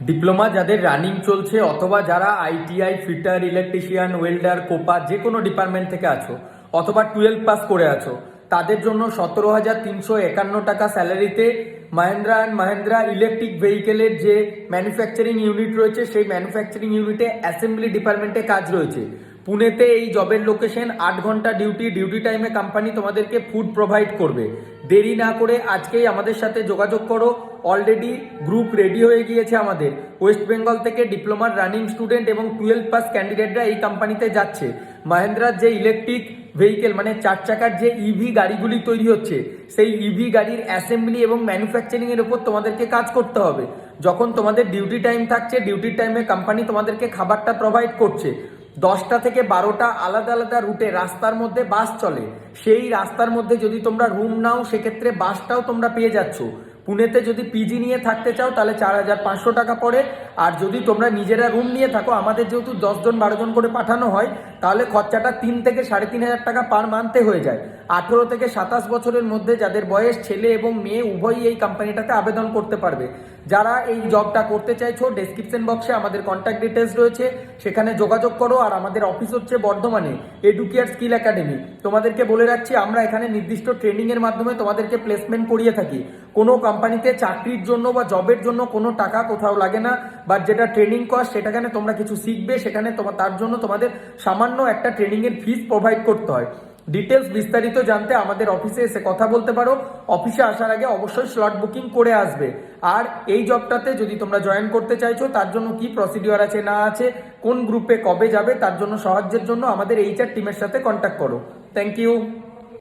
Diploma যাদের running চলছে অথবা যারা ITI fitter electrician welder COPA যে কোনো ডিপার্টমেন্ট থেকে আছো অথবা 12 পাস করে আছো তাদের জন্য 17,351 টাকা স্যালারিতে মাহিন্দ্রা অ্যান্ড মাহিন্দ্রা ইলেকট্রিক ভেহিকেলের যে ম্যানুফ্যাকচারিং ইউনিট রয়েছে সেই ম্যানুফ্যাকচারিং ইউনিটে অ্যাসেম্বলি ডিপার্টমেন্টে কাজ রয়েছে। পুনেতে এই জবের লোকেশন, 8 ঘন্টা ডিউটি টাইমে কোম্পানি তোমাদেরকে ফুড প্রোভাইড করবে। দেরি না করে আজকেই আমাদের সাথে যোগাযোগ করো। অলরেডি গ্রুপ রেডি হয়ে গিয়েছে আমাদের। ওয়েস্ট বেঙ্গল থেকে ডিপ্লোমার রানিং স্টুডেন্ট এবং 12 পাস ক্যান্ডিডেটরা এই কোম্পানিতে যাচ্ছে। মাহিন্দ্রার যে ইলেকট্রিক ভেহিকেল মানে 4 চাকার যে ইভি গাড়িগুলি তৈরি হচ্ছে সেই ইভি গাড়ির অ্যাসেম্বলি এবং ম্যানুফ্যাকচারিং এর উপর তোমাদেরকে কাজ করতে হবে। যখন তোমাদের ডিউটি টাইম থাকছে, ডিউটির টাইমে কোম্পানি তোমাদেরকে খাবারটা প্রোভাইড করছে। 10টা থেকে 12টা আলাদা আলাদা রুটে রাস্তার মধ্যে বাস চলে। সেই রাস্তার মধ্যে যদি তোমরা রুম নাও সেক্ষেত্রে বাসটাও তোমরা পেয়ে যাচ্ছ। পুনেতে যদি পিজি নিয়ে থাকতে চাও তাহলে 4,500 টাকা পড়ে। আর যদি তোমরা নিজেরা রুম নিয়ে থাকো, আমাদের যেহেতু 10 জন 12 জন করে পাঠানো হয়, তাহলে খরচাটা 3 থেকে 3,500 টাকা পার মান্থে হয়ে যায়। 18 থেকে 27 বছরের মধ্যে যাদের বয়স, ছেলে এবং মেয়ে উভয়ই এই কোম্পানিটাতে আবেদন করতে পারবে। যারা এই জবটা করতে চাইছো, ডেসক্রিপশন বক্সে আমাদের কন্ট্যাক্ট ডিটেলস রয়েছে, সেখানে যোগাযোগ করো। আর আমাদের অফিস হচ্ছে বর্ধমানে, এডুকেয়ার স্কিল একাডেমি। তোমাদেরকে বলে রাখছি, আমরা এখানে নির্দিষ্ট ট্রেনিং এর মাধ্যমে তোমাদেরকে প্লেসমেন্ট করিয়ে থাকি। কোনো কোম্পানিতে চাকরির জন্য বা জবের জন্য কোনো টাকা কোথাও লাগে না, বা যেটা ট্রেনিং কস্ট সেটাখানে তোমরা কিছু শিখবে, সেখানে তার জন্য তোমাদের সামান্য একটা ট্রেনিং এর ফিস প্রোভাইড করতে হয়। ডিটেলস বিস্তারিত জানতে আমাদের অফিসে এসে কথা বলতে পারো। অফিসে আসার আগে অবশ্যই স্লট বুকিং করে আসবে। আর এই জবটাতে যদি তোমরা জয়েন করতে চাইছো, তার জন্য কি প্রসিডিওর আছে না আছে, কোন গ্রুপে কবে যাবে, তার জন্য সাহায্যের জন্য আমাদের HR টিমের সাথে কন্ট্যাক্ট করো। Thank you.